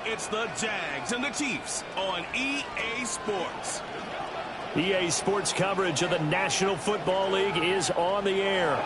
It's the Jags and the Chiefs on EA Sports. EA Sports coverage of the National Football League is on the air.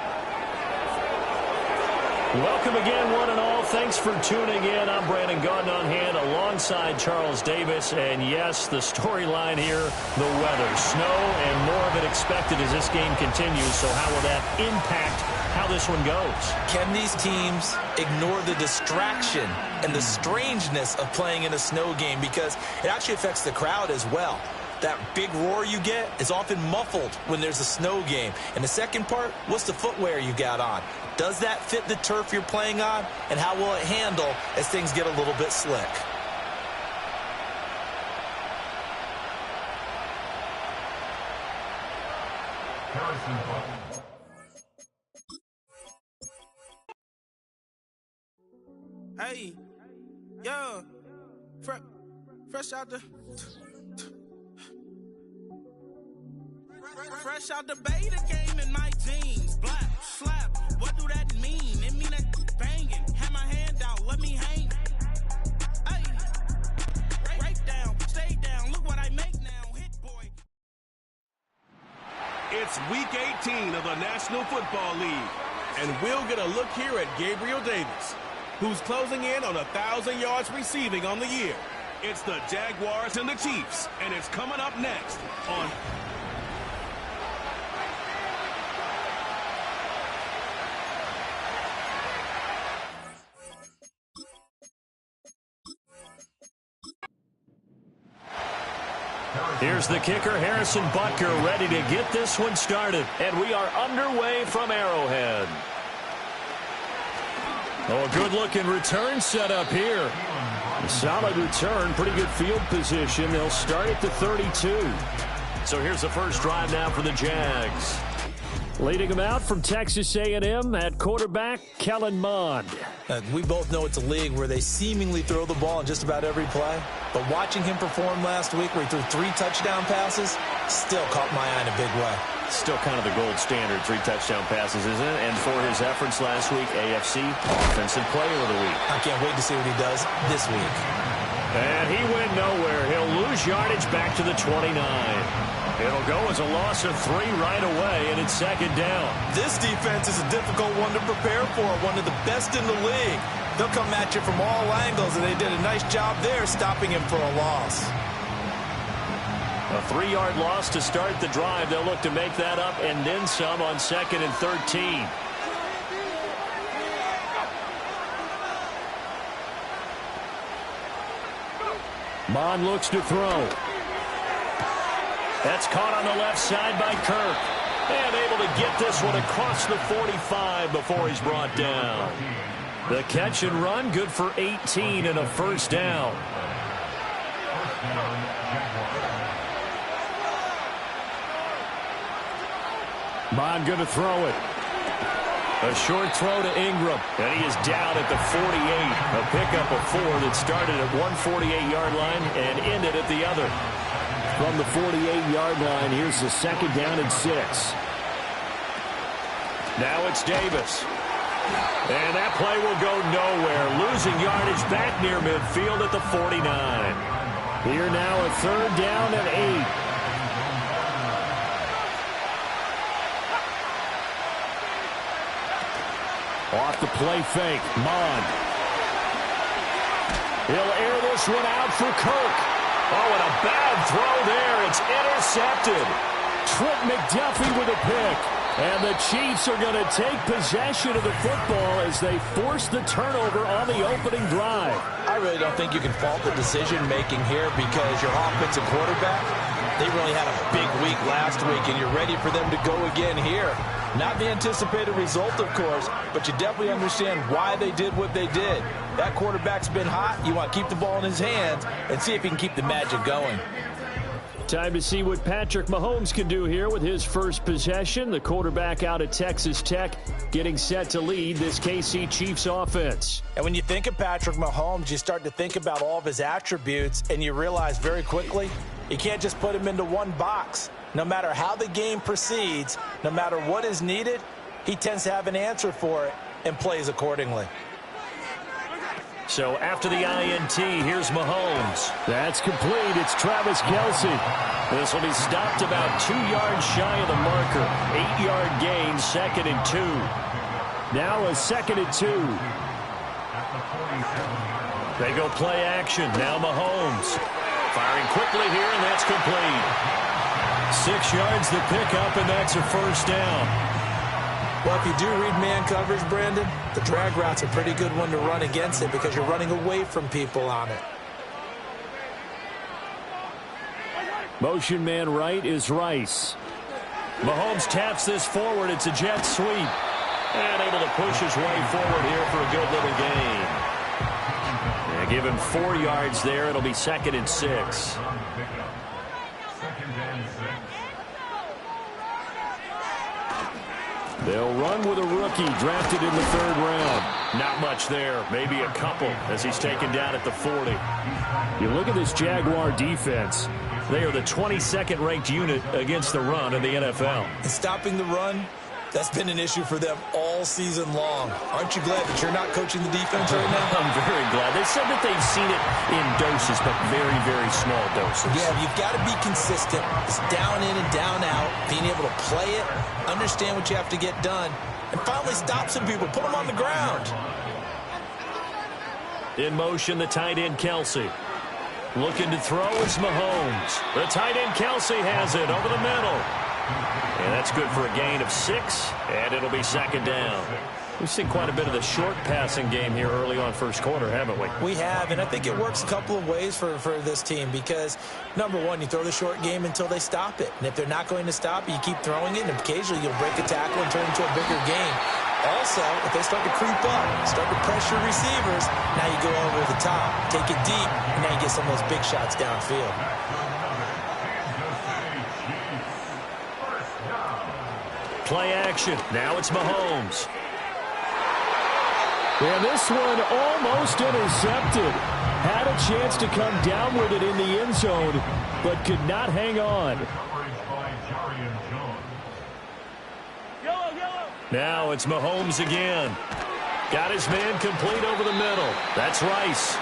Welcome again, one and all. Thanks for tuning in. I'm Brandon Gaudin on hand alongside Charles Davis. And yes, the storyline here, the weather. Snow and more of it expected as this game continues. So how will that impact how this one goes? Can these teams ignore the distraction and the strangeness of playing in a snow game? Because it actually affects the crowd as well. That big roar you get is often muffled when there's a snow game. And the second part, what's the footwear you got on? Does that fit the turf you're playing on? And how will it handle as things get a little bit slick? Hey, yeah, fresh out the... Fresh out the beta game in my jeans. Black, slap, what do that mean? It mean that banging. Have my hand out, let me hang. Hey, break down, stay down. Look what I make now. Hit boy. It's week 18 of the National Football League. And we'll get a look here at Gabriel Davis, who's closing in on 1,000 yards receiving on the year. It's the Jaguars and the Chiefs, and it's coming up next on... Here's the kicker, Harrison Butker, ready to get this one started. And we are underway from Arrowhead. Oh, a good-looking return set up here. A solid return, pretty good field position. They'll start at the 32. So here's the first drive now for the Jags. Leading them out from Texas A&M at quarterback, Kellen Mond. We both know it's a league where they seemingly throw the ball in just about every play. But watching him perform last week where he threw 3 touchdown passes still caught my eye in a big way. Still kind of the gold standard, 3 touchdown passes, isn't it? And for his efforts last week, AFC Offensive Player of the Week. I can't wait to see what he does this week. And he went nowhere. He'll lose yardage back to the 29. It'll go as a loss of 3 right away, and it's second down. This defense is a difficult one to prepare for, one of the best in the league. They'll come at you from all angles, and they did a nice job there stopping him for a loss. A 3-yard loss to start the drive. They'll look to make that up and then some on 2nd and 13. Mond looks to throw. That's caught on the left side by Kirk. And able to get this one across the 45 before he's brought down. The catch and run, good for 18 and a first down. Mond going to throw it. A short throw to Ingram. And he is down at the 48. A pickup of 4 that started at one 48-yard line and ended at the other. From the 48-yard line, here's the second down and 6. Now it's Davis. And that play will go nowhere. Losing yardage back near midfield at the 49. Here now a 3rd down and 8. Off the play fake, Mond. He'll air this one out for Kirk. Oh, and a bad throw there. It's intercepted. Trent McDuffie with a pick. And the Chiefs are going to take possession of the football as they force the turnover on the opening drive. I really don't think you can fault the decision-making here because your offensive quarterback, they really had a big week last week, and you're ready for them to go again here. Not the anticipated result, of course, but you definitely understand why they did what they did. That quarterback's been hot. You want to keep the ball in his hands and see if he can keep the magic going. Time to see what Patrick Mahomes can do here with his first possession. The quarterback out at Texas Tech getting set to lead this KC Chiefs offense. And when you think of Patrick Mahomes, you start to think about all of his attributes, and you realize very quickly you can't just put him into one box. No matter how the game proceeds, no matter what is needed, he tends to have an answer for it and plays accordingly. So after the INT, here's Mahomes. That's complete. It's Travis Kelce. This will be stopped about 2 yards shy of the marker. 8-yard gain, 2nd and 2. Now a 2nd and 2. They go play action. Now Mahomes. Firing quickly here, and that's complete. 6 yards the pickup, and that's a first down. Well, if you do read man coverage, Brandon, the drag route's a pretty good one to run against it because you're running away from people on it. Motion man right is Rice. Mahomes taps this forward. It's a jet sweep. And able to push his way forward here for a good little gain. And give him 4 yards there. It'll be 2nd and 6. They'll run with a rookie drafted in the 3rd round. Not much there. Maybe a couple as he's taken down at the 40. You look at this Jaguar defense. They are the 22nd ranked unit against the run in the NFL. And stopping the run, that's been an issue for them all season long. Aren't you glad that you're not coaching the defense right now? I'm very glad. They said that they've seen it in doses, but very, very small doses. Yeah, you've got to be consistent. It's down in and down out, being able to play it, understand what you have to get done, and finally stop some people, put them on the ground. In motion, the tight end, Kelce. Looking to throw, it's Mahomes. The tight end, Kelce, has it over the middle. And that's good for a gain of 6, and it'll be 2nd down. We've seen quite a bit of the short passing game here early on first quarter, haven't we? We have, and I think it works a couple of ways for this team because, number one, you throw the short game until they stop it. And if they're not going to stop it, you keep throwing it, and occasionally you'll break a tackle and turn it into a bigger game. Also, if they start to creep up, start to pressure receivers, now you go over the top, take it deep, and now you get some of those big shots downfield. Play action. Now it's Mahomes. And this one almost intercepted. Had a chance to come down with it in the end zone, but could not hang on. Now it's Mahomes again. Got his man complete over the middle. That's Rice.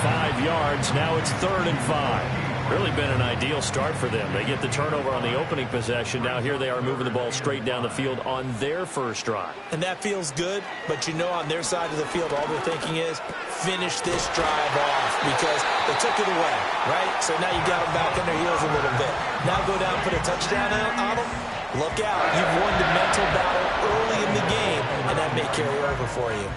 5 yards. Now it's 3rd and 5. Really been an ideal start for them. They get the turnover on the opening possession. Now here they are moving the ball straight down the field on their first drive. And that feels good, but you know on their side of the field, all they're thinking is finish this drive off because they took it away, right? So now you got them back on their heels a little bit. Now go down and put a touchdown on them. Look out. You've won the mental battle early in the game, and that may carry over for you.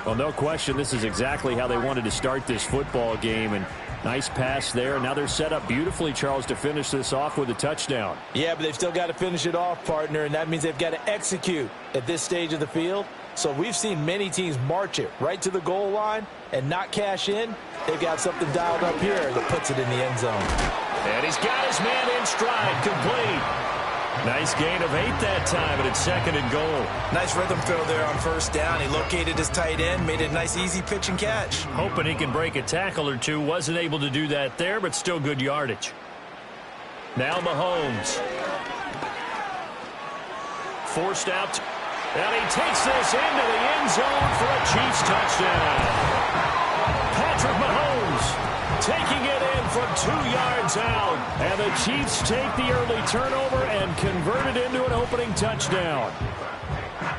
Well, no question, this is exactly how they wanted to start this football game, and nice pass there. Now they're set up beautifully, Charles, to finish this off with a touchdown. Yeah, but they've still got to finish it off, partner, and that means they've got to execute at this stage of the field. So we've seen many teams march it right to the goal line and not cash in. They've got something dialed up here that puts it in the end zone. And he's got his man in stride, complete. Nice gain of 8 that time, and it's 2nd and goal. Nice rhythm throw there on first down. He located his tight end, made it a nice, easy pitch and catch. Hoping he can break a tackle or two. Wasn't able to do that there, but still good yardage. Now Mahomes. Forced out. And he takes this into the end zone for a Chiefs touchdown. Patrick Mahomes taking it in from 2 yards out. And the Chiefs take the early turnover and convert it into an opening touchdown.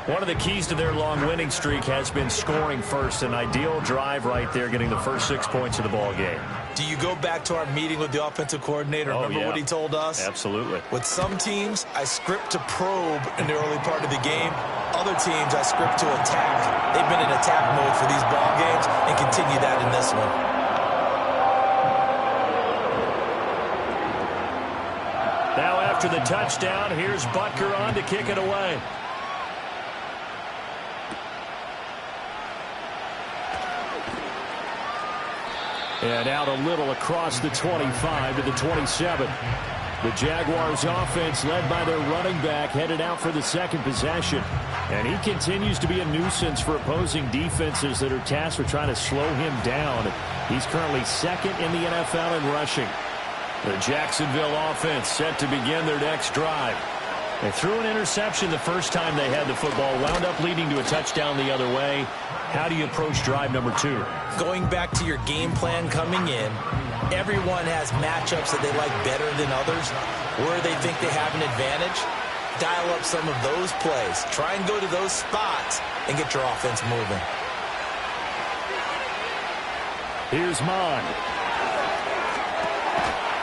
One of the keys to their long winning streak has been scoring first. An ideal drive right there, getting the first 6 points of the ball game. Do you go back to our meeting with the offensive coordinator? Remember what he told us? Absolutely. With some teams, I script to probe in the early part of the game. Other teams, I script to attack. They've been in attack mode for these ball games and continue that in this one. Now after the touchdown, here's Butker on to kick it away. And out a little across the 25 to the 27. The Jaguars offense led by their running back headed out for the second possession. And he continues to be a nuisance for opposing defenses that are tasked with trying to slow him down. He's currently 2nd in the NFL in rushing. The Jacksonville offense set to begin their next drive. They threw an interception the first time they had the football, wound up leading to a touchdown the other way. How do you approach drive number 2? Going back to your game plan coming in, everyone has matchups that they like better than others, where they think they have an advantage. Dial up some of those plays. Try and go to those spots and get your offense moving. Here's Mon.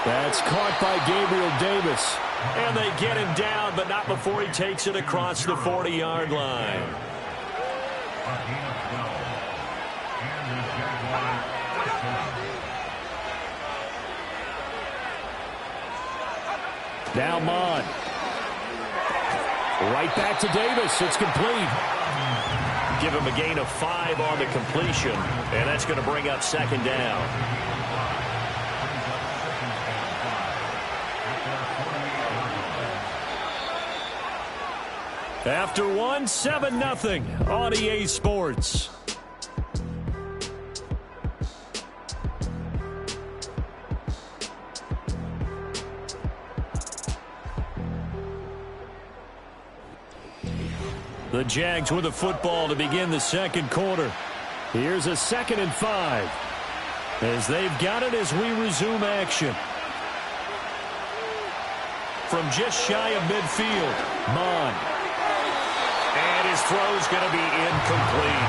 That's caught by Gabriel Davis. And they get him down, but not before he takes it across the 40-yard line. Now Mon. Right back to Davis. It's complete. Give him a gain of 5 on the completion, and that's going to bring up second down. After one, 7-0 on EA Sports. The Jags with the football to begin the second quarter. Here's a 2nd and 5 as they've got it as we resume action. From just shy of midfield, Mon. And his throw's going to be incomplete.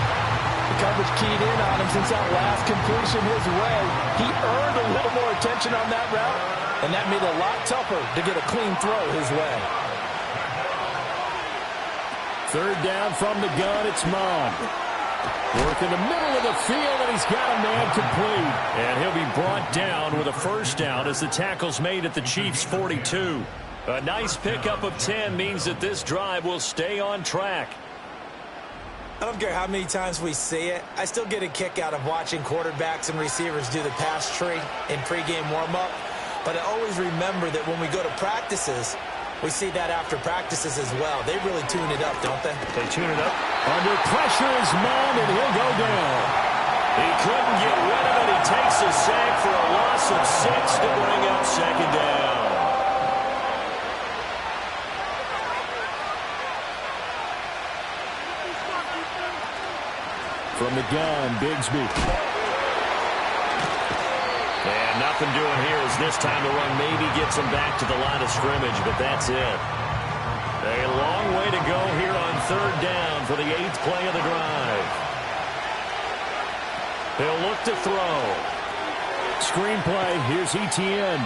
The coverage keyed in on him since that last completion his way. He earned a little more attention on that route, and that made it a lot tougher to get a clean throw his way. 3rd down from the gun, it's Mon. Work in the middle of the field, and he's got a man complete. And he'll be brought down with a 1st down as the tackle's made at the Chiefs' 42. A nice pickup of 10 means that this drive will stay on track. I don't care how many times we see it. I still get a kick out of watching quarterbacks and receivers do the pass tree in pregame warm-up. But I always remember that when we go to practices, we see that after practices as well. They really tune it up, don't they? They tune it up. Under pressure is Mon, and he'll go down. He couldn't get rid of it. He takes a sack for a loss of 6 to bring up second down. From the gun, Bigsby. And nothing doing here as this time the run maybe gets him back to the line of scrimmage, but that's it. A long way to go here on 3rd down for the 8th play of the drive. He'll look to throw. Screen play, here's Etienne.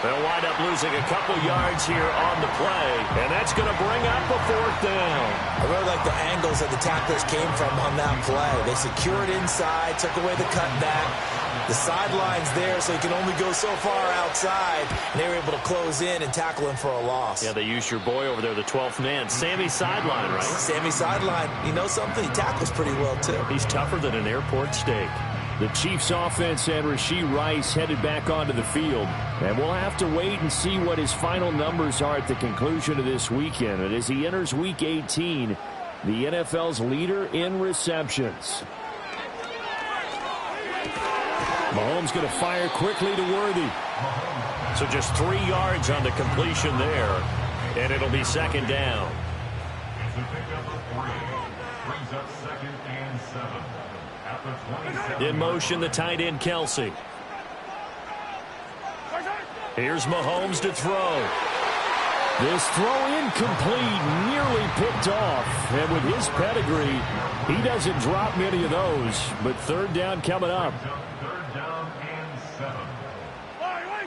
They'll wind up losing a couple yards here on the play, and that's going to bring up a 4th down. I really like the angles that the tacklers came from on that play. They secured inside, took away the cutback. The sideline's there, so you can only go so far outside, and they were able to close in and tackle him for a loss. Yeah, they used your boy over there, the 12th man. Sammy Sideline, right? Sammy Sideline. You know something? He tackles pretty well, too. He's tougher than an airport steak. The Chiefs offense and Rashee Rice headed back onto the field. And we'll have to wait and see what his final numbers are at the conclusion of this weekend. And as he enters Week 18, the NFL's leader in receptions. Mahomes going to fire quickly to Worthy. So just 3 yards on the completion there. And it'll be second down. In motion, the tight end, Kelsey. Here's Mahomes to throw. This throw incomplete, nearly picked off. And with his pedigree, he doesn't drop many of those. But 3rd down coming up.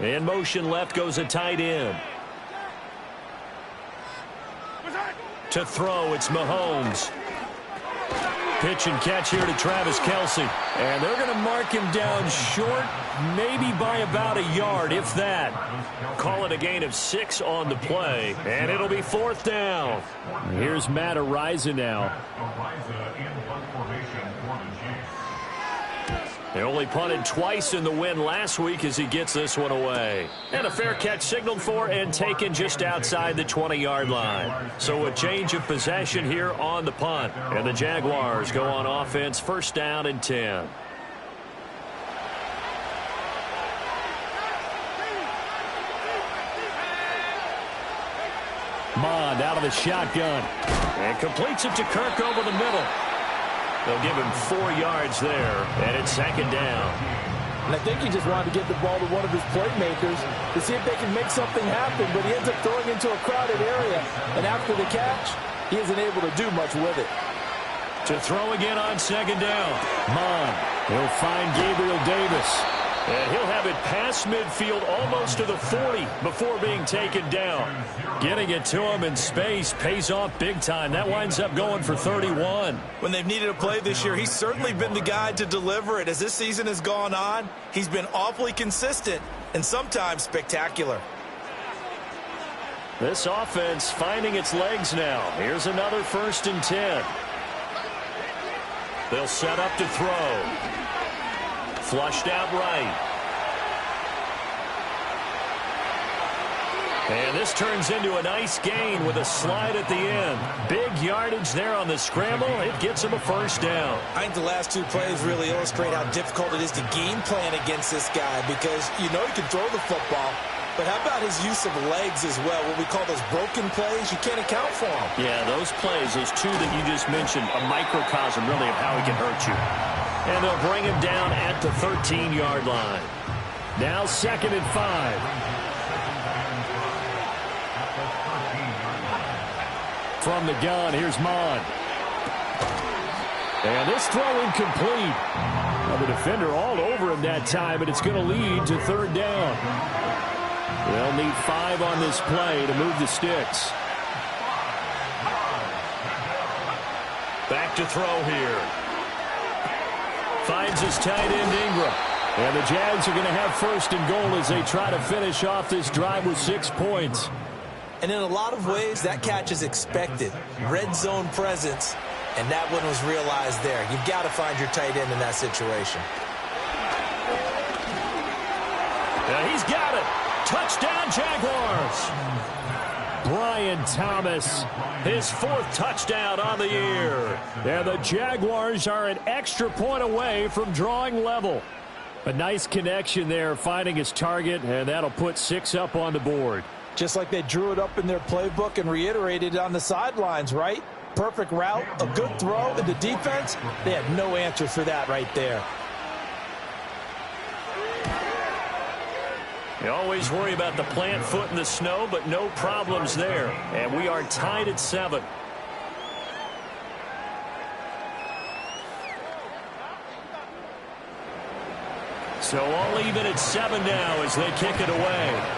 In motion, left goes a tight end. To throw, it's Mahomes. Pitch and catch here to Travis Kelce. And they're going to mark him down short, maybe by about a yard, if that. Call it a gain of 6 on the play, and it'll be 4th down. Here's Matt Araiza now. They only punted twice in the win last week as he gets this one away. And a fair catch signaled for and taken just outside the 20-yard line. So a change of possession here on the punt. And the Jaguars go on offense, 1st down and 10. Mond out of the shotgun. And completes it to Kirk over the middle. They'll give him 4 yards there, and it's second down. And I think he just wanted to get the ball to one of his playmakers to see if they can make something happen, but he ends up throwing into a crowded area. And after the catch, he isn't able to do much with it. To throw again on second down. Mond. He'll find Gabriel Davis. And he'll have it past midfield almost to the 40 before being taken down. Getting it to him in space pays off big time. That winds up going for 31. When they've needed a play this year, he's certainly been the guy to deliver it. As this season has gone on, he's been awfully consistent and sometimes spectacular. This offense finding its legs now. Here's another 1st and 10. They'll set up to throw. Flushed out right. And this turns into a nice gain with a slide at the end. Big yardage there on the scramble. It gets him a 1st down. I think the last 2 plays really illustrate how difficult it is to game plan against this guy because you know he can throw the football, but how about his use of legs as well? What we call those broken plays, you can't account for them. Yeah, those plays, those 2 that you just mentioned, a microcosm really of how he can hurt you. And they'll bring him down at the 13-yard line. Now 2nd and 5. From the gun, here's Mond. And this throw incomplete. Well, the defender all over him that time, and it's going to lead to 3rd down. They'll need 5 on this play to move the sticks. Back to throw here. Finds his tight end Ingram. And the Jags are going to have 1st and goal as they try to finish off this drive with 6 points. And in a lot of ways, that catch is expected. Red zone presence, and that one was realized there. You've got to find your tight end in that situation. He's got it. Touchdown, Jaguars. Brian Thomas, his 4th touchdown on the year. And the Jaguars are an extra point away from drawing level. A nice connection there, finding his target, and that'll put 6 up on the board. Just like they drew it up in their playbook and reiterated it on the sidelines, right? Perfect route, a good throw, and the defense, they had no answer for that right there. You always worry about the plant foot in the snow, but no problems there. And we are tied at 7. So all even at 7 now as they kick it away.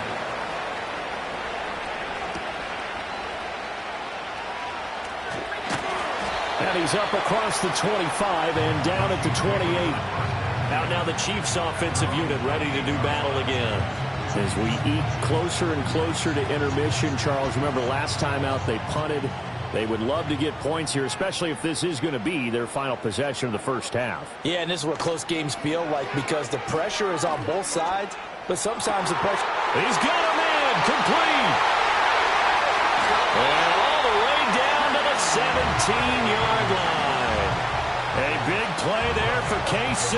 And he's up across the 25 and down at the 28. Out now the Chiefs offensive unit ready to do battle again. As we eat closer and closer to intermission, Charles, remember last time out they punted. They would love to get points here, especially if this is going to be their final possession of the 1st half. Yeah, and this is what close games feel like because the pressure is on both sides, but sometimes the pressure... He's got a man complete. And all the way down to the 17-yard line. A big play there for KC.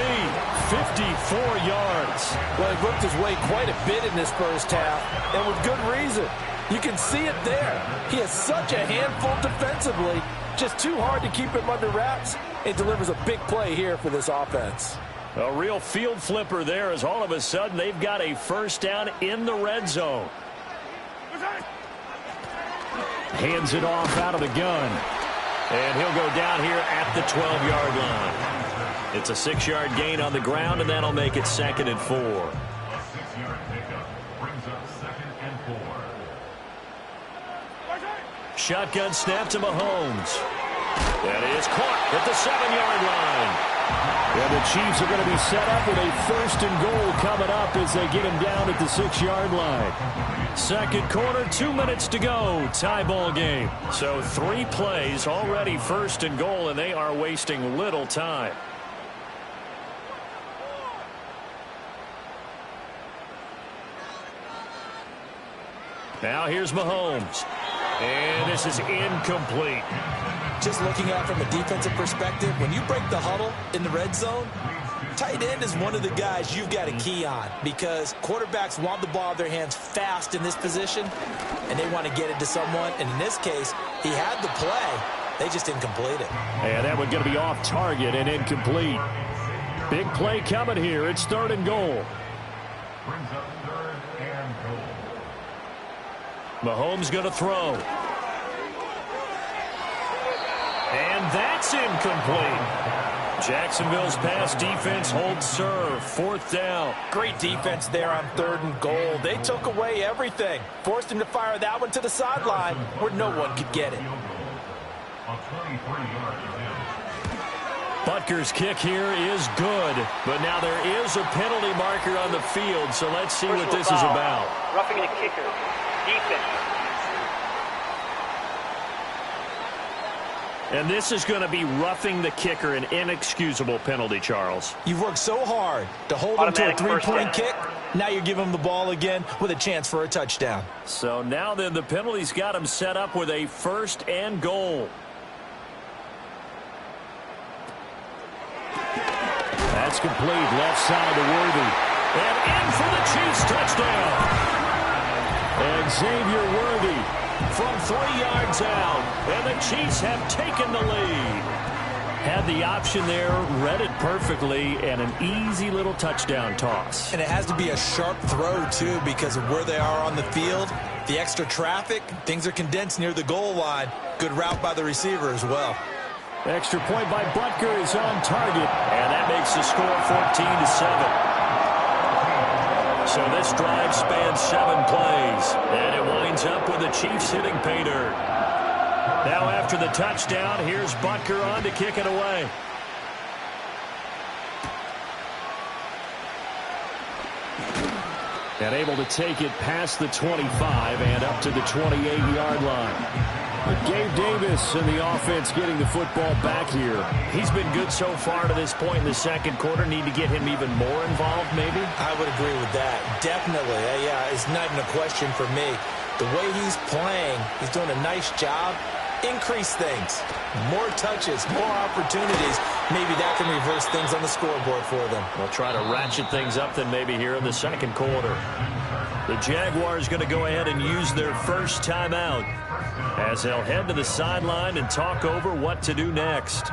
54 yards. Well, he worked his way quite a bit in this 1st half, and with good reason. You can see it there. He has such a handful defensively. Just too hard to keep him under wraps. It delivers a big play here for this offense. A real field flipper there as all of a sudden they've got a 1st down in the red zone. Hands it off out of the gun. And he'll go down here at the 12-yard line. It's a 6-yard gain on the ground, and that'll make it 2nd and 4. Shotgun snap to Mahomes. That is caught at the 7-yard line. And the Chiefs are going to be set up with a 1st and goal coming up as they get him down at the 6-yard line. 2nd quarter, 2 minutes to go. Tie ball game. So 3 plays already 1st and goal, and they are wasting little time. Now here's Mahomes. And this is incomplete. Just looking at it from a defensive perspective, when you break the huddle in the red zone, Tight end is one of the guys you've got to key on because quarterbacks want the ball in their hands fast in this position, and they want to get it to someone. And in this case, he had the play. They just didn't complete it. And that one's going to be off target and incomplete. Big play coming here. It's 3rd and goal. Brings up 3rd and goal. Mahomes going to throw. And that's incomplete. Jacksonville's pass defense holds serve. 4th down. Great defense there on 3rd and goal. They took away everything. Forced him to fire that one to the sideline where no one could get it. Butker's kick here is good, but now there is a penalty marker on the field, so let's see what this is about. Roughing the kicker. Defense. And this is going to be roughing the kicker, an inexcusable penalty, Charles. You've worked so hard to hold him to a 3-point kick. Now you give him the ball again with a chance for a touchdown. So now then the penalty's got him set up with a 1st and goal. That's complete. Left side to Worthy. And in for the Chiefs touchdown. And Xavier Worthy from 3 yards out. And the Chiefs have taken the lead. Had the option there, read it perfectly, and an easy little touchdown toss. And it has to be a sharp throw, too, because of where they are on the field. The extra traffic, things are condensed near the goal line. Good route by the receiver as well. Extra point by Butker is on target, and that makes the score 14-7. So this drive spans 7 plays, and it winds up with the Chiefs hitting pay dirt. Now after the touchdown, here's Butker on to kick it away. And able to take it past the 25 and up to the 28-yard line. But Gabe Davis and the offense getting the football back here. He's been good so far to this point in the 2nd quarter. Need to get him even more involved, maybe? I would agree with that. Definitely. Yeah, it's not even a question for me. The way he's playing, he's doing a nice job. Increase things. More touches, more opportunities. Maybe that can reverse things on the scoreboard for them. They'll try to ratchet things up then maybe here in the 2nd quarter. The Jaguars going to go ahead and use their first timeout as they'll head to the sideline and talk over what to do next.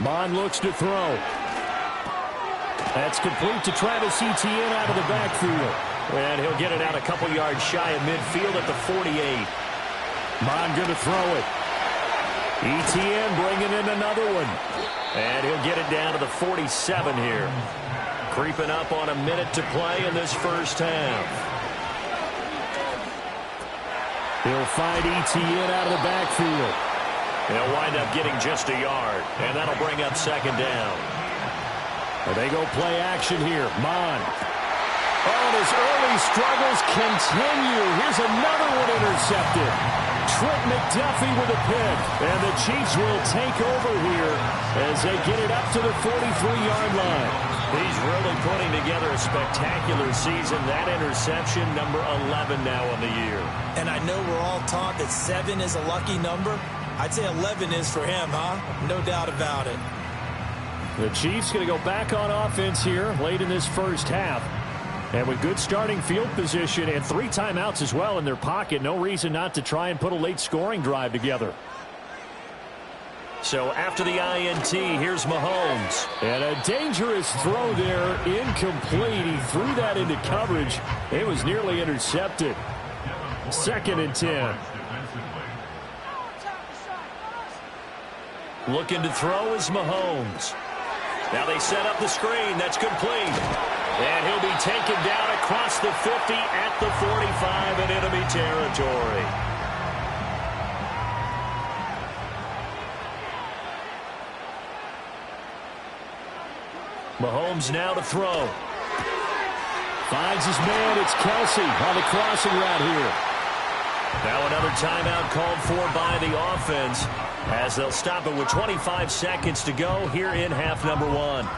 Bond looks to throw. That's complete to Travis Etienne out of the backfield. And he'll get it out a couple yards shy of midfield at the 48. Bond going to throw it. Etienne bringing in another one. And he'll get it down to the 47 here. Creeping up on a minute to play in this first half. He'll find Etienne out of the backfield. He'll wind up getting just a yard. And that'll bring up 2nd down. And they go play action here. Mond. Oh, and his early struggles continue. Here's another one intercepted. Trent McDuffie with a pick. And the Chiefs will take over here as they get it up to the 43-yard line. He's really putting together a spectacular season. That interception, number 11 now on the year. And I know we're all taught that 7 is a lucky number. I'd say 11 is for him, huh? No doubt about it. The Chiefs going to go back on offense here late in this first half. And with good starting field position and 3 timeouts as well in their pocket, no reason not to try and put a late scoring drive together. So after the INT, here's Mahomes. And a dangerous throw there, incomplete. He threw that into coverage. It was nearly intercepted. 2nd and 10. Looking to throw is Mahomes. Now they set up the screen. That's complete. And he'll be taken down across the 50 at the 45 in enemy territory. Mahomes now to throw. Finds his man. It's Kelsey on the crossing route here. Now another timeout called for by the offense as they'll stop it with 25 seconds to go here in half number 1.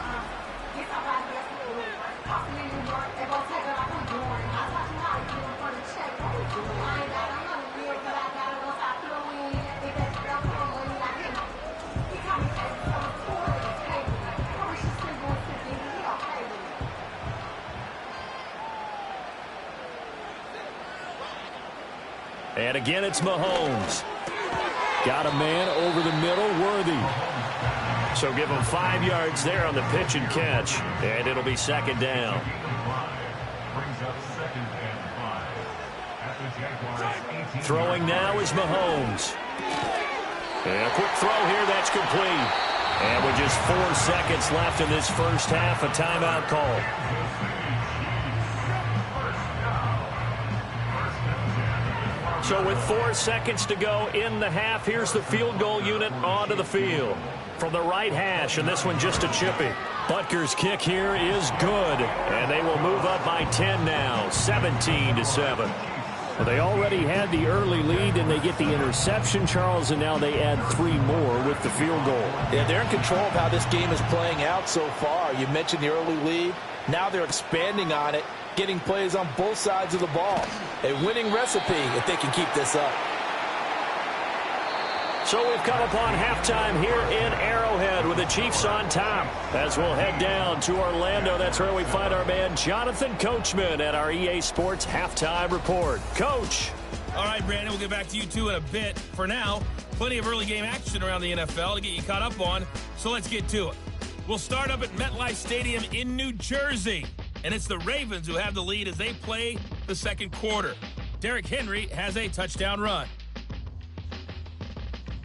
And again, it's Mahomes. Got a man over the middle, Worthy. So give him 5 yards there on the pitch and catch. And it'll be second down. Throwing now is Mahomes. And a quick throw here, that's complete. And with just 4 seconds left in this first half, a timeout call. So with 4 seconds to go in the half, here's the field goal unit onto the field. From the right hash, and this one just a chippy. Butker's kick here is good. And they will move up by 10 now, 17-7. Well, they already had the early lead, and they get the interception, Charles, and now they add 3 more with the field goal. Yeah, they're in control of how this game is playing out so far. You mentioned the early lead. Now they're expanding on it, getting plays on both sides of the ball. A winning recipe if they can keep this up. So we've come upon halftime here in Arrowhead with the Chiefs on top. As we'll head down to Orlando, that's where we find our man Jonathan Coachman at our EA Sports Halftime Report. Coach. All right, Brandon, we'll get back to you two in a bit. For now, plenty of early game action around the NFL to get you caught up on, so let's get to it. We'll start up at MetLife Stadium in New Jersey, and it's the Ravens who have the lead as they play the second quarter. Derrick Henry has a touchdown run.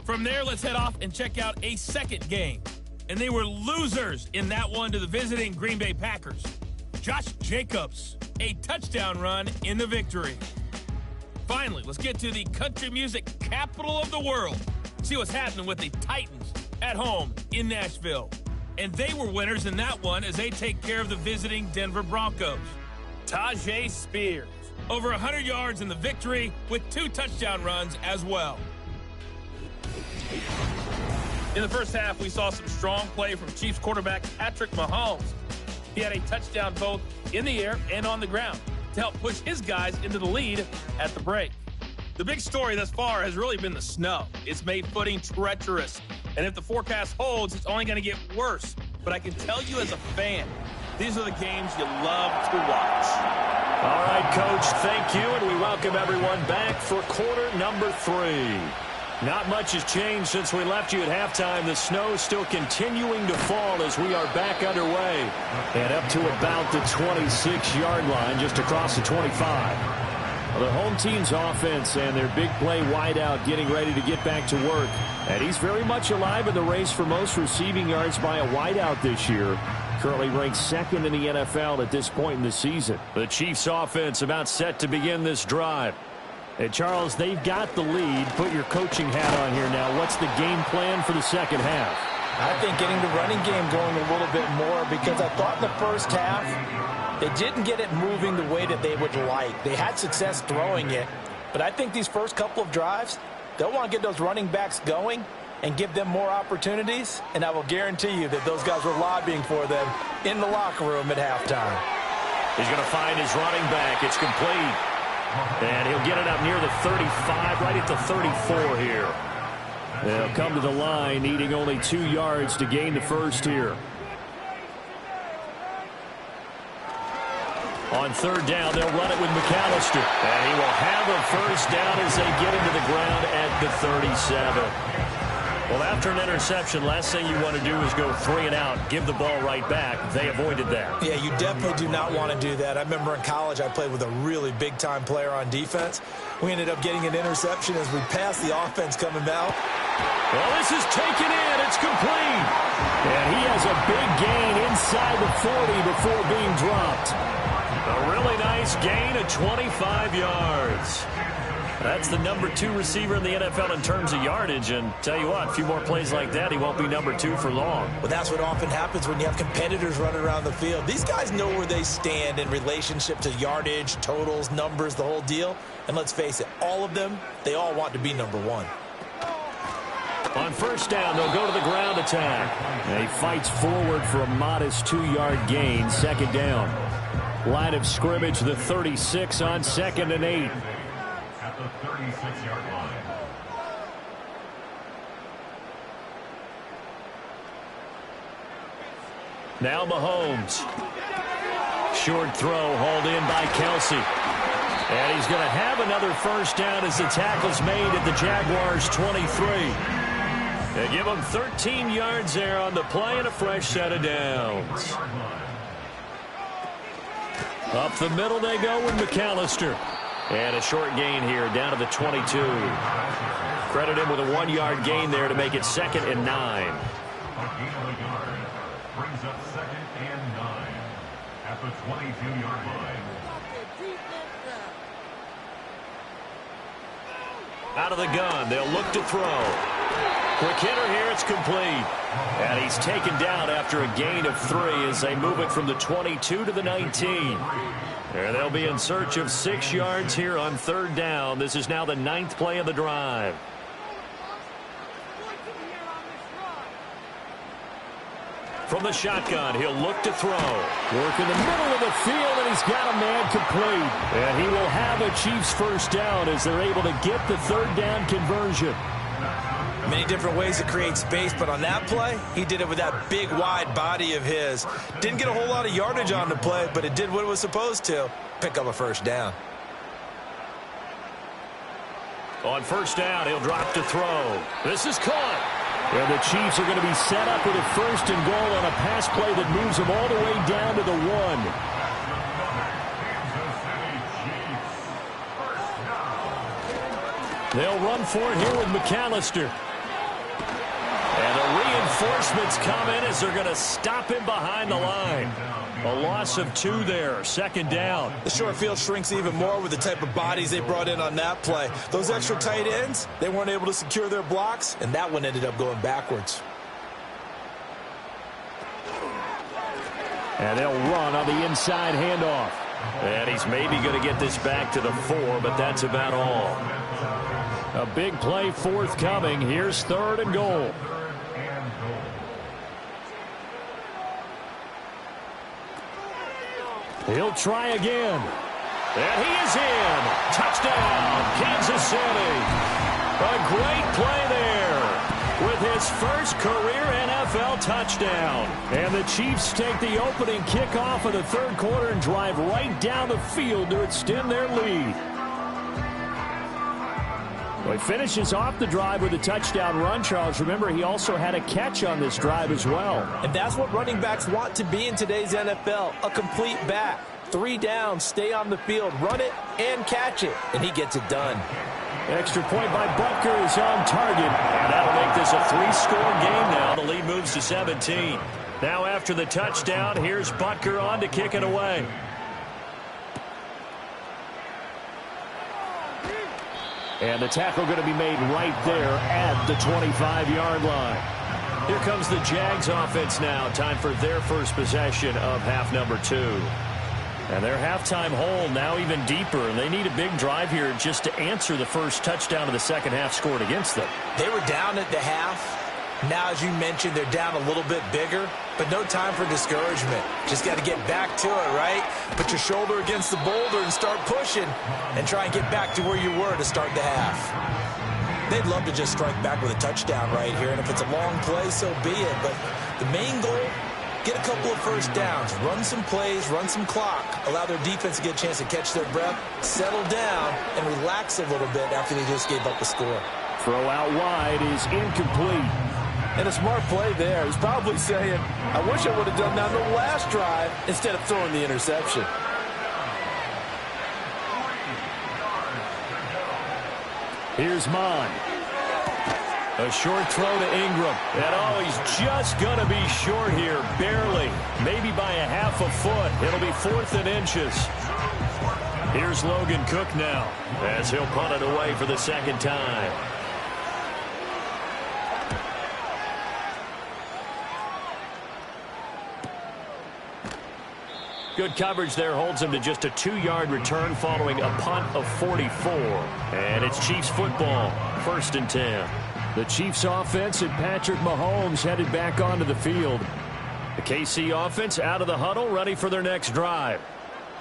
From there, let's head off and check out a second game. And they were losers in that one to the visiting Green Bay Packers. Josh Jacobs, a touchdown run in the victory. Finally, let's get to the country music capital of the world. See what's happening with the Titans at home in Nashville. And they were winners in that one as they take care of the visiting Denver Broncos. Tajay Spears, over 100 yards in the victory with 2 touchdown runs as well. In the first half, we saw some strong play from Chiefs quarterback Patrick Mahomes. He had a touchdown both in the air and on the ground to help push his guys into the lead at the break. The big story thus far has really been the snow. It's made footing treacherous, and if the forecast holds, it's only going to get worse. But I can tell you as a fan, these are the games you love to watch. All right, Coach, thank you, and we welcome everyone back for quarter number 3. Not much has changed since we left you at halftime. The snow is still continuing to fall as we are back underway. And up to about the 26-yard line, just across the 25. Well, the home team's offense and their big play wideout getting ready to get back to work. And he's very much alive in the race for most receiving yards by a wideout this year. Currently ranked 2nd in the NFL at this point in the season. The Chiefs offense about set to begin this drive. And Charles, they've got the lead. Put your coaching hat on here now. What's the game plan for the second half? I think getting the running game going a little bit more, because I thought in the first half they didn't get it moving the way that they would like. They had success throwing it, but I think these first couple of drives, they'll want to get those running backs going and give them more opportunities, and I will guarantee you that those guys were lobbying for them in the locker room at halftime. He's going to find his running back. It's complete. And he'll get it up near the 35, right at the 34 here. They'll come to the line, needing only 2 yards to gain the first here. On third down, they'll run it with McAllister. And he will have a first down as they get into the ground at the 37. Well, after an interception, last thing you want to do is go 3 and out, give the ball right back. They avoided that. Yeah, you definitely do not want to do that. I remember in college I played with a really big-time player on defense. We ended up getting an interception as we passed the offense coming out. Well, this is taken in. It's complete. And he has a big gain inside the 40 before being dropped. A really nice gain of 25 yards. That's the number 2 receiver in the NFL in terms of yardage. And tell you what, a few more plays like that, he won't be number 2 for long. Well, that's what often happens when you have competitors running around the field. These guys know where they stand in relationship to yardage, totals, numbers, the whole deal. And let's face it, all of them, they all want to be number 1. On first down, they'll go to the ground attack. And he fights forward for a modest 2-yard gain, second down. Line of scrimmage, the 36 on 2nd and 8. At the 36-yard line. Now Mahomes. Short throw hauled in by Kelsey. And he's going to have another first down as the tackle's made at the Jaguars' 23. They give him 13 yards there on the play and a fresh set of downs. Up the middle they go with McAllister. And a short gain here down to the 22. Credit him with a 1-yard gain there to make it 2nd and 9. Brings up 2nd and 9 at the 22-yard line. Out of the gun, they'll look to throw. Quick hitter here, it's complete. And he's taken down after a gain of 3 as they move it from the 22 to the 19. And they'll be in search of 6 yards here on 3rd down. This is now the 9th play of the drive. From the shotgun, he'll look to throw. Work in the middle of the field, and he's got a man complete. And he will have a Chiefs first down as they're able to get the 3rd down conversion. Many different ways to create space, but on that play, he did it with that big, wide body of his. Didn't get a whole lot of yardage on the play, but it did what it was supposed to. Pick up a first down. On first down, he'll drop to throw. This is caught. And the Chiefs are going to be set up with a 1st and goal on a pass play that moves them all the way down to the 1. They'll run for it here with McAllister. And the reinforcements come in as they're going to stop him behind the line. A loss of 2 there, 2nd down. The short field shrinks even more with the type of bodies they brought in on that play. Those extra tight ends, they weren't able to secure their blocks, and that one ended up going backwards. And they'll run on the inside handoff. And he's maybe going to get this back to the 4, but that's about all. A big play forthcoming. Here's 3rd and goal. He'll try again. And he is in. Touchdown, Kansas City. A great play there with his first career NFL touchdown. And the Chiefs take the opening kickoff of the 3rd quarter and drive right down the field to extend their lead. Well, he finishes off the drive with a touchdown run, Charles. Remember, he also had a catch on this drive as well. And that's what running backs want to be in today's NFL, a complete back. 3 downs, stay on the field, run it, and catch it. And he gets it done. Extra point by Butker is on target. And that'll make this a 3-score game now. The lead moves to 17. Now after the touchdown, here's Butker on to kick it away. And the tackle going to be made right there at the 25-yard line. Here comes the Jags offense now. Time for their first possession of half number 2. And their halftime hole now even deeper. And they need a big drive here just to answer the first touchdown of the second half scored against them. They were down at the half. Now, as you mentioned, they're down a little bit bigger, but no time for discouragement. Just got to get back to it, right? Put your shoulder against the boulder and start pushing and try and get back to where you were to start the half. They'd love to just strike back with a touchdown right here, and if it's a long play, so be it. But the main goal, get a couple of first downs, run some plays, run some clock, allow their defense to get a chance to catch their breath, settle down, and relax a little bit after they just gave up the score. Throw out wide is incomplete. And a smart play there. He's probably saying, I wish I would have done that on the last drive instead of throwing the interception. Here's Mon. A short throw to Ingram. And oh, he's just going to be short here, barely. Maybe by a half a foot. It'll be 4th and inches. Here's Logan Cook now as he'll punt it away for the 2nd time. Good coverage there holds him to just a 2-yard return following a punt of 44. And it's Chiefs football, 1st and 10. The Chiefs offense and Patrick Mahomes headed back onto the field. The KC offense out of the huddle, ready for their next drive.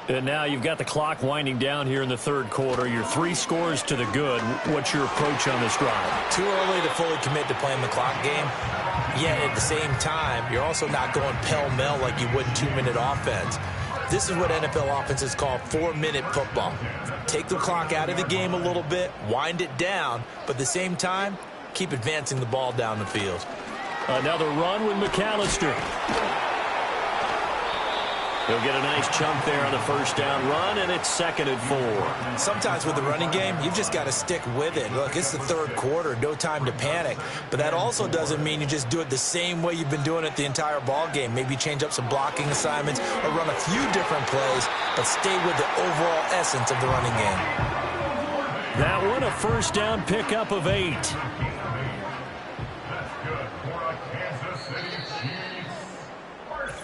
And now you've got the clock winding down here in the 3rd quarter. You're 3 scores to the good. What's your approach on this drive? Too early to fully commit to playing the clock game. Yet at the same time, you're also not going pell-mell like you would in 2-minute offense. This is what NFL offenses call 4-minute football. Take the clock out of the game a little bit, wind it down, but at the same time, keep advancing the ball down the field. Another run with McAllister. He'll get a nice chunk there on the first down run, and it's 2nd and 4. Sometimes with the running game, you've just got to stick with it. Look, it's the 3rd quarter, no time to panic. But that also doesn't mean you just do it the same way you've been doing it the entire ball game. Maybe change up some blocking assignments or run a few different plays, but stay with the overall essence of the running game. That one, a first down pickup of 8.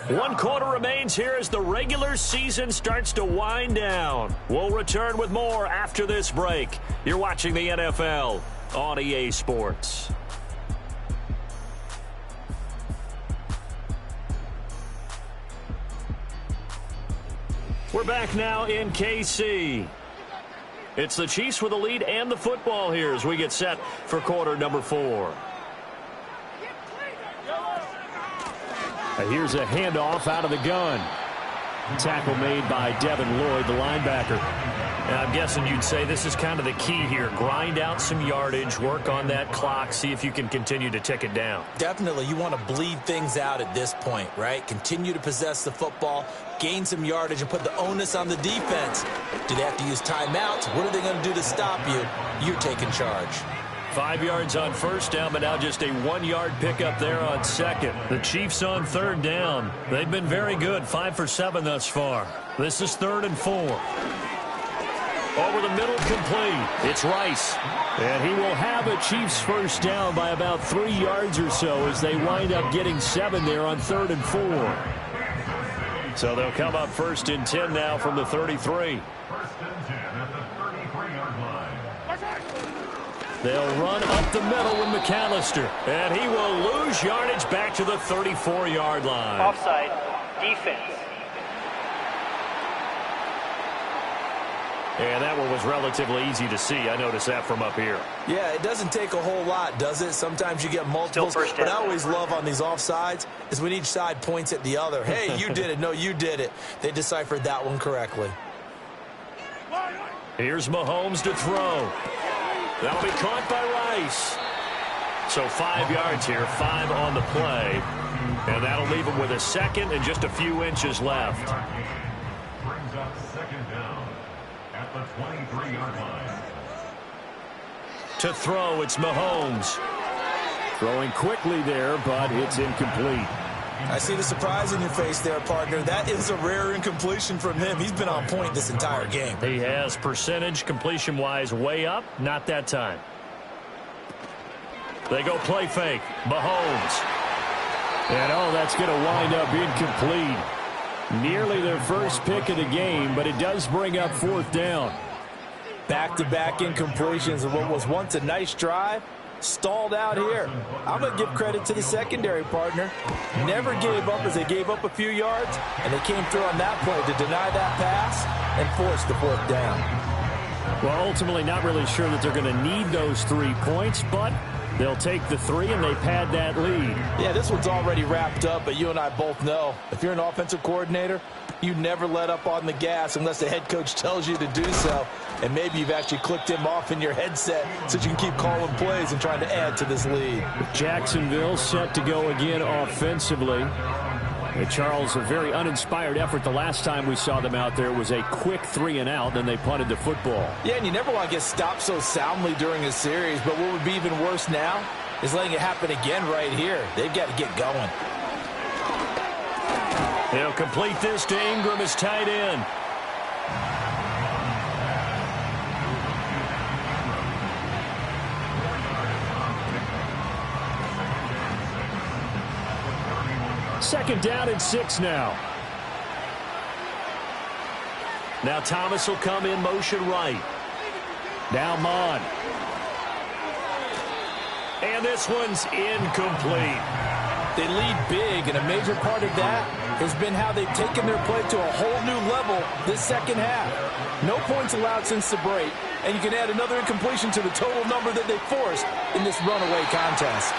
One quarter remains here as the regular season starts to wind down. We'll return with more after this break. You're watching the NFL on EA Sports. We're back now in KC. It's the Chiefs with the lead and the football here as we get set for quarter number 4. Here's a handoff out of the gun. Tackle made by Devin Lloyd, the linebacker. And I'm guessing you'd say this is kind of the key here. Grind out some yardage, work on that clock, see if you can continue to tick it down. Definitely, you want to bleed things out at this point, right? Continue to possess the football, gain some yardage, and put the onus on the defense. Do they have to use timeouts? What are they going to do to stop you? You're taking charge. 5 yards on first down, but now just a 1-yard pickup there on 2nd. The Chiefs on 3rd down. They've been very good, 5 for 7 thus far. This is 3rd and 4. Over the middle, complete. It's Rice. And he will have a Chiefs first down by about 3 yards or so as they wind up getting 7 there on 3rd and 4. So they'll come up 1st and 10 now from the 33. They'll run up the middle with McAllister. And he will lose yardage back to the 34-yard line. Offside, defense. And that one was relatively easy to see. I noticed that from up here. Yeah, it doesn't take a whole lot, does it? Sometimes you get multiples. What I always love on these offsides is when each side points at the other. Hey, you did it. No, you did it. They deciphered that one correctly. Here's Mahomes to throw. That'll be caught by Rice. So 5 yards here, 5 on the play. And that'll leave him with a 2nd and just a few inches left. Brings up 2nd down at the 23-yard line. To throw, it's Mahomes. Throwing quickly there, but it's incomplete. I see the surprise in your face there, partner. That is a rare incompletion from him. He's been on point this entire game. He has percentage completion-wise way up. Not that time. They go play fake. Mahomes. And, oh, that's going to wind up incomplete. Nearly their first pick of the game, but it does bring up 4th down. Back-to-back incompletions of what was once a nice drive. Stalled out here. I'm going to give credit to the secondary, partner. Never gave up as they gave up a few yards, and they came through on that play to deny that pass and force the 4th down. Well, ultimately not really sure that they're going to need those 3 points, but they'll take the 3 and they pad that lead. Yeah, this one's already wrapped up, but you and I both know if you're an offensive coordinator, you never let up on the gas unless the head coach tells you to do so. And maybe you've actually clicked him off in your headset so you can keep calling plays and trying to add to this lead. Jacksonville set to go again offensively. Charles, a very uninspired effort. The last time we saw them out there was a quick 3-and-out, then they punted the football. Yeah, and you never want to get stopped so soundly during a series, but what would be even worse now is letting it happen again right here. They've got to get going. They'll complete this to Ingram as tight end. Second down and 6 now. Now Thomas will come in motion right. Now Mon. And this one's incomplete. They lead big, and a major part of that has been how they've taken their play to a whole new level this second half. No points allowed since the break, and you can add another incompletion to the total number that they forced in this runaway contest.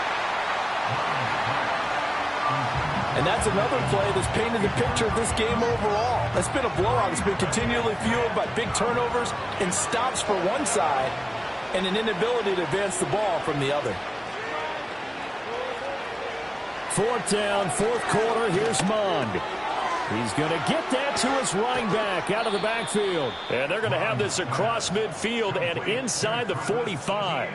And that's another play that's painted the picture of this game overall. It's been a blowout. It's been continually fueled by big turnovers and stops for one side and an inability to advance the ball from the other. Fourth down, fourth quarter. Here's Mond. He's going to get that to his running back out of the backfield. And they're going to have this across midfield and inside the 45.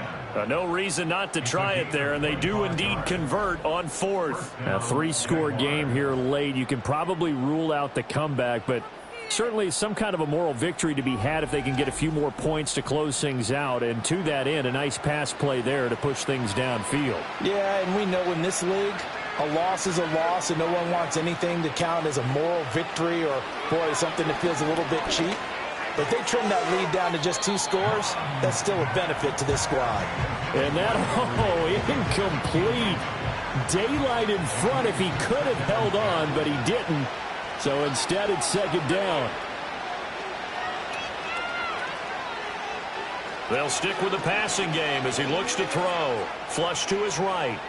No reason not to try it there, and they do indeed convert on fourth. A three-score game here late. You can probably rule out the comeback, but certainly some kind of a moral victory to be had if they can get a few more points to close things out. And to that end, a nice pass play there to push things downfield. Yeah, and we know in this league, a loss is a loss, and no one wants anything to count as a moral victory or, boy, something that feels a little bit cheap. But if they trim that lead down to just 2 scores, that's still a benefit to this squad. And that, incomplete. Daylight in front if he could have held on, but he didn't. So instead, it's second down. They'll stick with the passing game as he looks to throw. Flush to his right.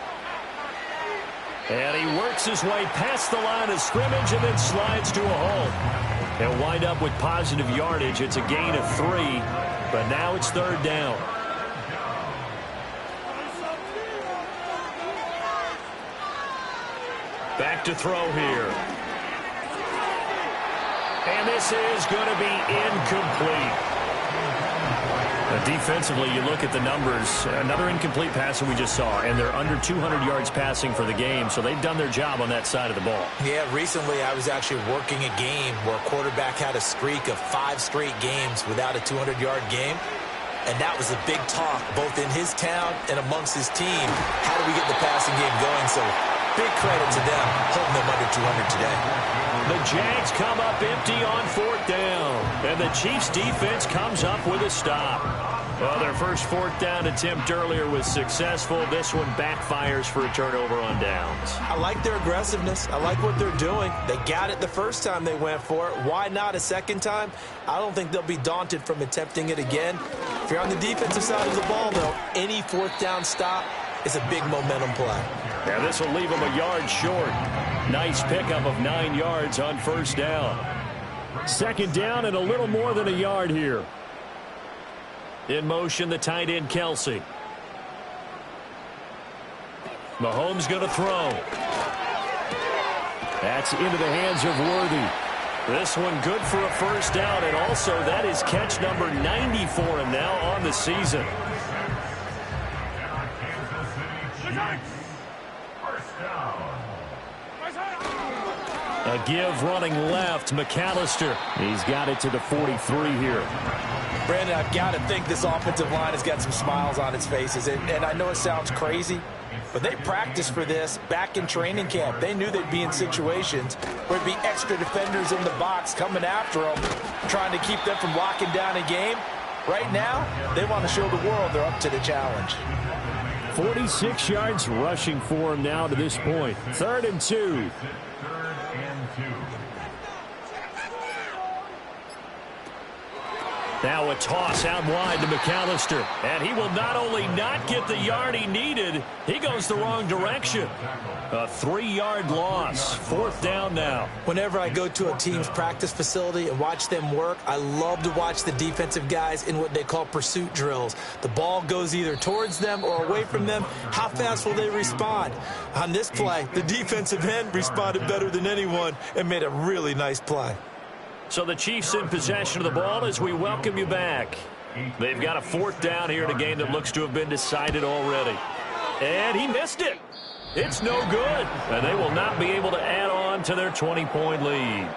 And he works his way past the line of scrimmage and then slides to a hole. He'll wind up with positive yardage. It's a gain of 3, but now it's third down. Back to throw here. And this is going to be incomplete. Defensively, you look at the numbers. Another incomplete pass that we just saw, and they're under 200 yards passing for the game, so they've done their job on that side of the ball. Yeah, recently I was actually working a game where a quarterback had a streak of 5 straight games without a 200-yard game, and that was a big talk both in his town and amongst his team. How do we get the passing game going? So big credit to them holding them under 200 today. The Jags come up empty on fourth down, and the Chiefs defense comes up with a stop. Well, their first fourth down attempt earlier was successful. This one backfires for a turnover on downs. I like their aggressiveness. I like what they're doing. They got it the first time they went for it. Why not a second time? I don't think they'll be daunted from attempting it again. If you're on the defensive side of the ball, though, any fourth down stop is a big momentum play. Now this will leave them a yard short. Nice pickup of 9 yards on first down. Second down and a little more than a yard here. In motion, the tight end, Kelsey. Mahomes going to throw. That's into the hands of Worthy. This one good for a first down, and also that is catch number 90 for him now on the season. A give running left, McAllister. He's got it to the 43 here. Brandon, I've got to think this offensive line has got some smiles on its faces. And I know it sounds crazy, but they practiced for this back in training camp. They knew they'd be in situations where there'd be extra defenders in the box coming after them, trying to keep them from locking down a game. Right now, they want to show the world they're up to the challenge. 46 yards rushing for him now to this point. 3rd and 2. Now a toss out wide to McAllister. And he will not only not get the yard he needed, he goes the wrong direction. A 3-yard loss. 4th down now. Whenever I go to a team's practice facility and watch them work, I love to watch the defensive guys in what they call pursuit drills. The ball goes either towards them or away from them. How fast will they respond? On this play, the defensive end responded better than anyone and made a really nice play. So the Chiefs in possession of the ball as we welcome you back. They've got a 4th down here in a game that looks to have been decided already. And he missed it. It's no good. And they will not be able to add on to their 20-point lead.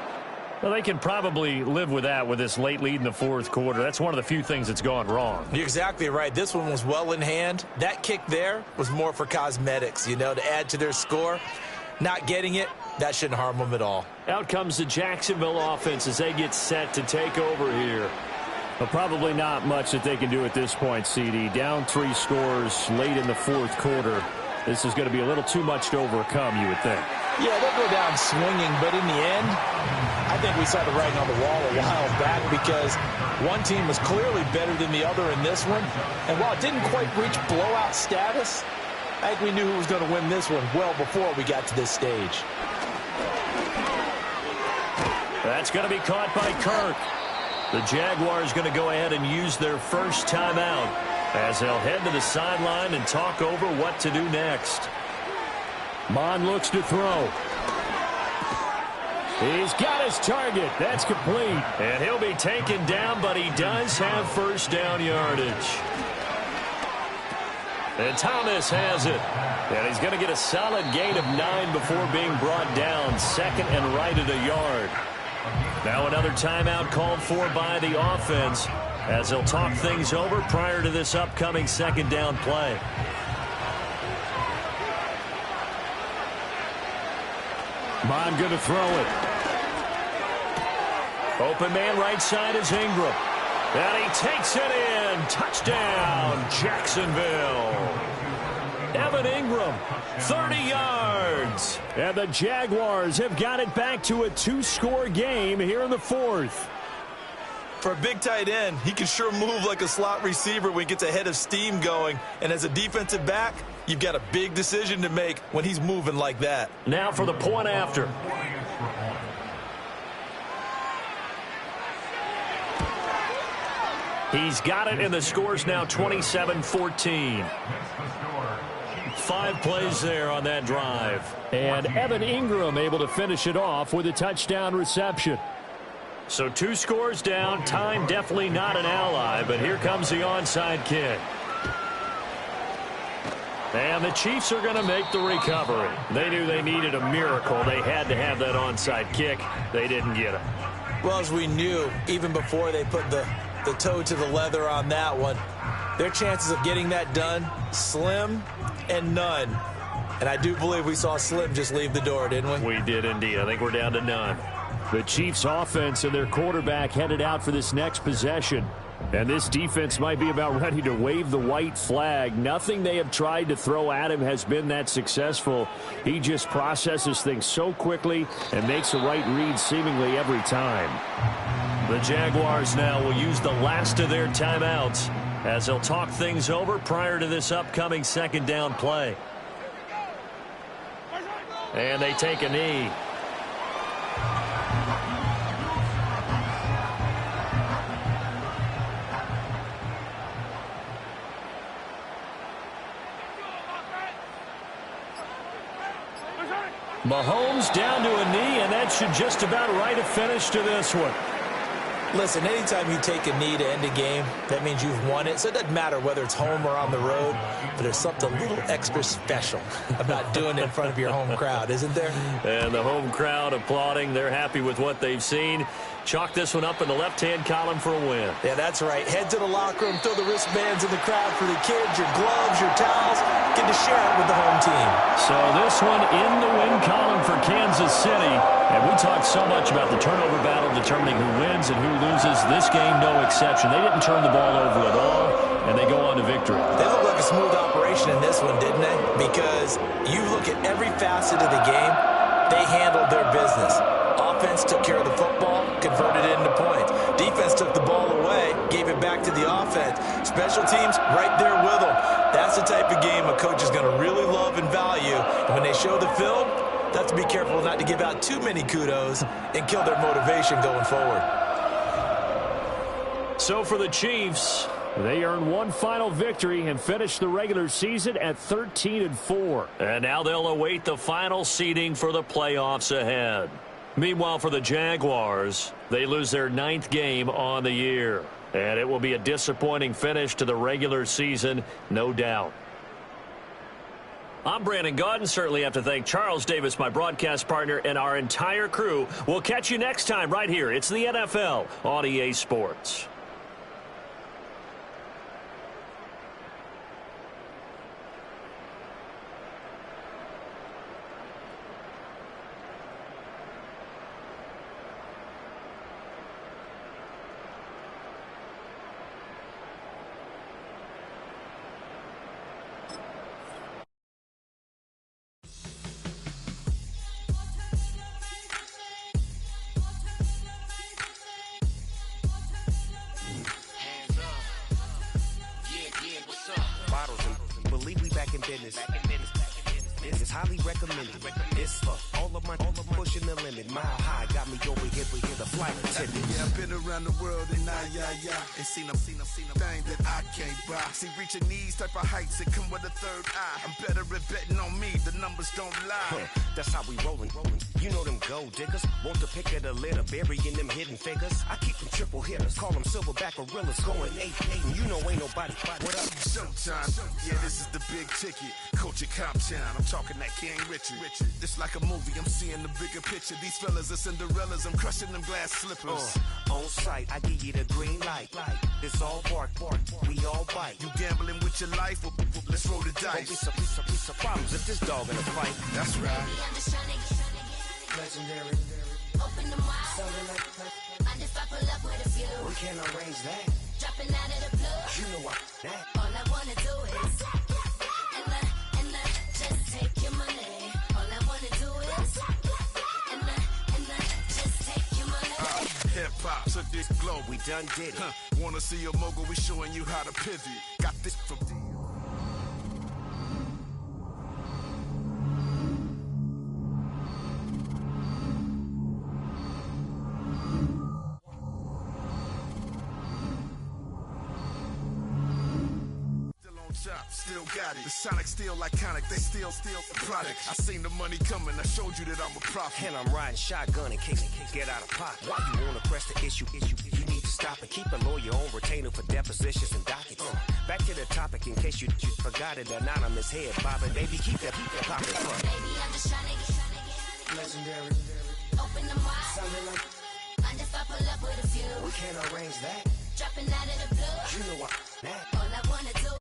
Well, they can probably live with that with this late lead in the 4th quarter. That's one of the few things that's gone wrong. You're exactly right. This one was well in hand. That kick there was more for cosmetics, you know, to add to their score. Not getting it, that shouldn't harm them at all. Out comes the Jacksonville offense as they get set to take over here. But probably not much that they can do at this point, CD. Down 3 scores late in the 4th quarter. This is going to be a little too much to overcome, you would think. Yeah, they'll go down swinging, but in the end, I think we saw the writing on the wall a while back because one team was clearly better than the other in this one. And while it didn't quite reach blowout status, I think we knew who was going to win this one well before we got to this stage. That's going to be caught by Kirk. The Jaguars going to go ahead and use their first timeout as they'll head to the sideline and talk over what to do next. Mond looks to throw. He's got his target. That's complete. And he'll be taken down, but he does have first down yardage. And Thomas has it. And he's going to get a solid gain of 9 before being brought down. Second and right at a yard. Now another timeout called for by the offense as they'll talk things over prior to this upcoming second down play. Mond going to throw it. Open man right side is Ingram. And he takes it in. Touchdown, Jacksonville. Evan Ingram, 30 yards. And the Jaguars have got it back to a 2-score game here in the fourth. For a big tight end, he can sure move like a slot receiver when he gets a head of steam going. And as a defensive back, you've got a big decision to make when he's moving like that. Now for the point after. He's got it, and the score's now 27-14. 5 plays there on that drive. And Evan Ingram able to finish it off with a touchdown reception. So 2 scores down. Time definitely not an ally, but here comes the onside kick. And the Chiefs are going to make the recovery. They knew they needed a miracle. They had to have that onside kick. They didn't get it. Well, as we knew, even before they put the toe to the leather on that one, their chances of getting that done, slim and none. And I do believe we saw Slim just leave the door, didn't we? We did indeed. I think we're down to none. The Chiefs offense and their quarterback headed out for this next possession. And this defense might be about ready to wave the white flag. Nothing they have tried to throw at him has been that successful. He just processes things so quickly and makes the right read seemingly every time. The Jaguars now will use the last of their timeouts as they'll talk things over prior to this upcoming second down play. And they take a knee. Mahomes down to a knee, and that should just about write a finish to this one. Listen, anytime you take a knee to end a game, that means you've won it. So it doesn't matter whether it's home or on the road, but there's something a little extra special about doing it in front of your home crowd, isn't there? And the home crowd applauding. They're happy with what they've seen. Chalk this one up in the left-hand column for a win. Yeah, that's right. Head to the locker room, throw the wristbands in the crowd for the kids, your gloves, your towels. Get to share it with the home team. So this one in the win column for Kansas City. And we talked so much about the turnover battle determining who wins and who loses. This game, no exception. They didn't turn the ball over at all, and they go on to victory. They look like a smooth operation in this one, didn't they? Because you look at every facet of the game, they handled their business. Offense took care of the football, converted it into points. Defense took the ball away, gave it back to the offense. Special teams right there with them. That's the type of game a coach is going to really love and value. And when they show the film, they have to be careful not to give out too many kudos and kill their motivation going forward. So for the Chiefs, they earn one final victory and finish the regular season at 13-4. And now they'll await the final seeding for the playoffs ahead. Meanwhile, for the Jaguars, they lose their 9th game on the year. And it will be a disappointing finish to the regular season, no doubt. I'm Brandon Gaudin. Certainly have to thank Charles Davis, my broadcast partner, and our entire crew. We'll catch you next time right here. It's the NFL on EA Sports. Believe we back in business. It's highly recommended. It's for all of my pushing the limit. Mile high got me over here, but here the flight attendant. Yeah, I've been around the world and and seen them thing that I can't buy. See, reaching these type of heights, it come with a third eye. I'm better at betting on me, the numbers don't lie. That's how we rollin'. You know them gold diggers, want to pick of the litter, burying them hidden figures. I keep them triple hitters, call them silverback gorillas, going 8-8, and you know ain't nobody. What up? Showtime. Yeah, this is the big ticket. Culture Comptown. I'm talking that King Richard. It's like a movie. I'm seeing the bigger picture. These fellas are Cinderellas. I'm crushing them glass slippers. On sight, I give you the green light. It's all bark. We all bite. You gambling with your life? Let's roll the dice. Don't be some problems if this dog in a fight. That's right. Baby, I'm just trying to get Legendary. Open the mouth. Something like Mind if I pull up with a few? we can't arrange that. Dropping out of the blue. You know what? That. All I wanna do is and just take your money. All I wanna do is and just take your money. Hip hop took this globe. We done did it. Wanna see a mogul? We showing you how to pivot. Got this from. Still got it. The Sonic still iconic. They still the product. I seen the money coming. I showed you that I'm a prophet. And I'm riding shotgun in case get out of pocket. Why you wanna press the issue? You need to stop it. Keep a lawyer on retainer for depositions and dockets. Back to the topic in case you forgot it. Anonymous head bobbing. Baby, keep that popping. Baby, I'm just trying to get Legendary. Open the mouth. Something like Mind if I pull up with a few? we can't arrange that. Dropping out of the blue. You know what? That. All I wanna do